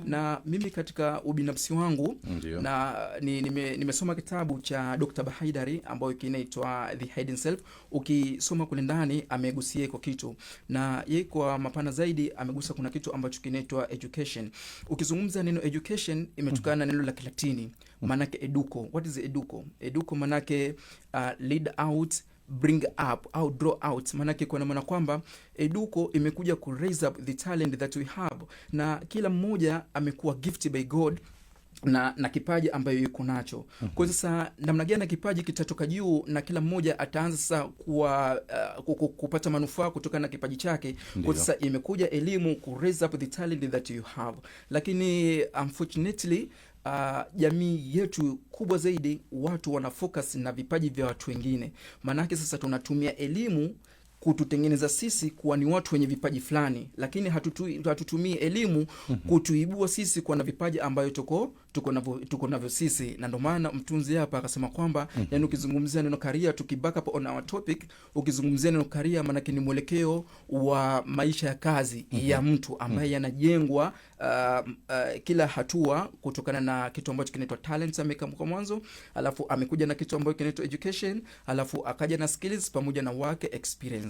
Na mimi katika ubinafsi wangu na nimesoma kitabu cha Dr. Bahaidari ambayo kinaitwa The Hidden Self. Ukisoma kule ndani amegusia iko kitu, na yeye kwa mapana zaidi amegusa kuna kitu ambacho kinaitwa education. Ukizungumza neno education imetokana na neno la Kilatini manake educo. What is educo? Educo manake lead out, bring up au draw out. Manake kwa maana kwamba educo imekuja ku raise up the talent that we have, na kila mmoja amekuwa gifted by God na kipaji ambayo yuko nacho. Kwa sasa namna gani kipaji kitatoka juu na kila mmoja ataanza sasa kupata manufaa kutoka na kipaji chake. Kwa sasa imekuja elimu ku raise up the talent that you have. Lakini unfortunately jamii yetu kubwa zaidi watu wana focus na vipaji vya watu wengine. Maanake sasa tunatumia elimu kututengeneza sisi kuwa ni watu wenye vipaji fulani, lakini hatutumii elimu kutuibua sisi kuwa na vipaji ambayo tuko navyo sisi. Na ndio maana mtunzi hapa akasema kwamba yani ukizungumzia neno career, tukiback up on our topic, ukizungumzia neno career maana ni mwelekeo wa maisha ya kazi ya mtu ambaye yanajengwa kila hatua kutokana na kitu ambacho kinaitwa talent ameka kwa mwanzo, alafu amekuja na kitu ambacho kinaitwa education, alafu akaja na skills pamoja na work experience.